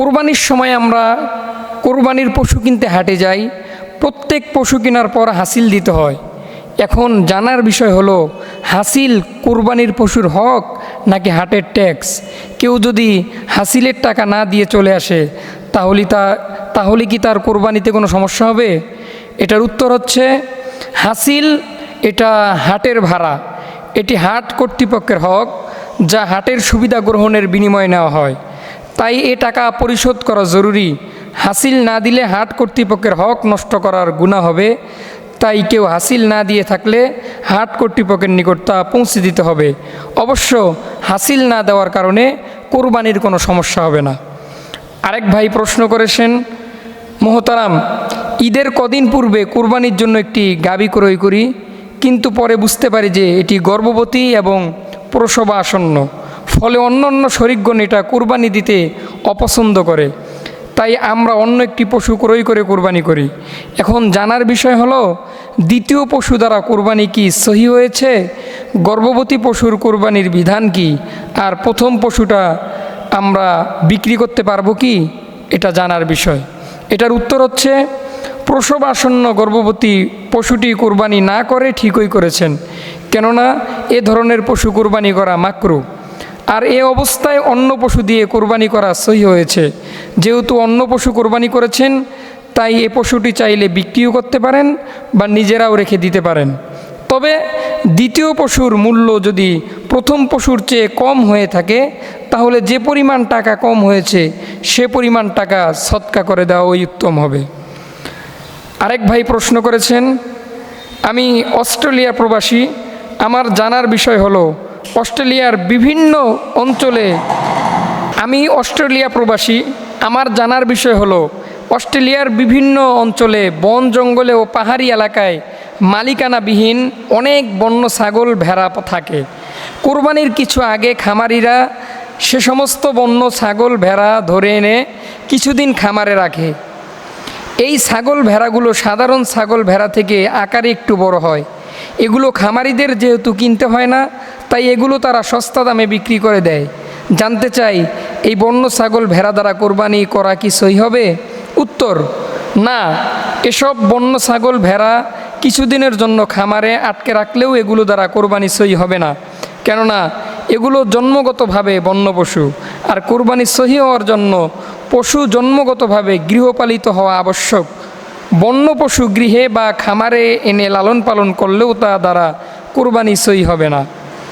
কোরবানির সময় আমরা কোরবানির পশু কিনতে হাটে যাই। প্রত্যেক পশু কেনার পর হাসিল দিতে হয়। এখন জানার বিষয় হলো, হাসিল কোরবানির পশুর হক নাকি হাটের ট্যাক্স? কেউ যদি হাসিলের টাকা না দিয়ে চলে আসে তাহলে কি তার কোরবানিতে কোনো সমস্যা হবে? এটার উত্তর হচ্ছে, হাসিল এটা হাটের ভাড়া। এটি হাট কর্তৃপক্ষের হক, যা হাটের সুবিধা গ্রহণের বিনিময়ে নেওয়া হয়। তাই এ টাকা পরিশোধ করা জরুরি। হাসিল না দিলে হাট কর্তৃপক্ষের হক নষ্ট করার গুনাহ হবে। তাই কেউ হাসিল না দিয়ে থাকলে হাট কর্তৃপক্ষের নিকট তা পৌঁছে দিতে হবে। অবশ্য হাসিল না দেওয়ার কারণে কোরবানির কোনো সমস্যা হবে না। আরেক ভাই প্রশ্ন করেছেন, মোহতারাম, ঈদের কদিন পূর্বে কোরবানির জন্য একটি গাভী ক্রয় করি, কিন্তু পরে বুঝতে পারি যে এটি গর্ভবতী এবং প্রসবাসন্ন। ফলে অন্য শরীকগণ এটা কোরবানি দিতে অপছন্দ করে। তাই আমরা অন্য একটি পশু ক্রয় করে কোরবানি করি। এখন জানার বিষয় হলো, দ্বিতীয় পশু দ্বারা কোরবানি কি সহি হয়েছে? গর্ভবতী পশুর কোরবানির বিধান কি? আর প্রথম পশুটা আমরা বিক্রি করতে পারবো কি? এটা জানার বিষয়। এটার উত্তর হচ্ছে, প্রসব আসন্ন গর্ভবতী পশুটি কোরবানি না করে ঠিকই করেছেন, কেননা এ ধরনের পশু কোরবানি করা মাকরুহ। আর এ অবস্থায় অন্য পশু দিয়ে কোরবানি করা সহি হয়েছে। যেহেতু অন্য পশু কোরবানি করেছেন, তাই এ পশুটি চাইলে বিক্রিও করতে পারেন বা নিজেরাও রেখে দিতে পারেন। তবে দ্বিতীয় পশুর মূল্য যদি প্রথম পশুর চেয়ে কম হয়ে থাকে, তাহলে যে পরিমাণ টাকা কম হয়েছে সে পরিমাণ টাকা সদকা করে দেওয়াই উত্তম হবে। আরেক ভাই প্রশ্ন করেছেন, আমি অস্ট্রেলিয়া প্রবাসী। আমার জানার বিষয় হলো, অস্ট্রেলিয়ার বিভিন্ন অঞ্চলে অস্ট্রেলিয়ার বিভিন্ন অঞ্চলে বন জঙ্গলে ও পাহাড়ি এলাকায় মালিকানাবিহীন অনেক বন্য ছাগল ভেড়া থাকে। কোরবানির কিছু আগে খামারিরা সে সমস্ত বন্য ছাগল ভেড়া ধরে এনে কিছুদিন খামারে রাখে। এই ছাগল ভেড়াগুলো সাধারণ ছাগল ভেড়া থেকে আকারে একটু বড় হয়। এগুলো খামারিদের যেহেতু কিনতে হয় না, তাই এগুলো তারা সস্তা দামে বিক্রি করে দেয়। জানতে চাই, এই বন্য ছাগল ভেড়া দ্বারা কোরবানি করা কি সহি হবে? উত্তর, না। এসব বন্য ছাগল ভেড়া কিছুদিনের জন্য খামারে আটকে রাখলেও এগুলো দ্বারা কোরবানি সহি হবে না, কেননা এগুলো জন্মগতভাবে বন্য পশু। আর কোরবানি সহি হওয়ার জন্য পশু জন্মগতভাবে গৃহপালিত হওয়া আবশ্যক। বন্য পশু গৃহে বা খামারে এনে লালন পালন করলেও তা দ্বারা কোরবানি সহি হবে না।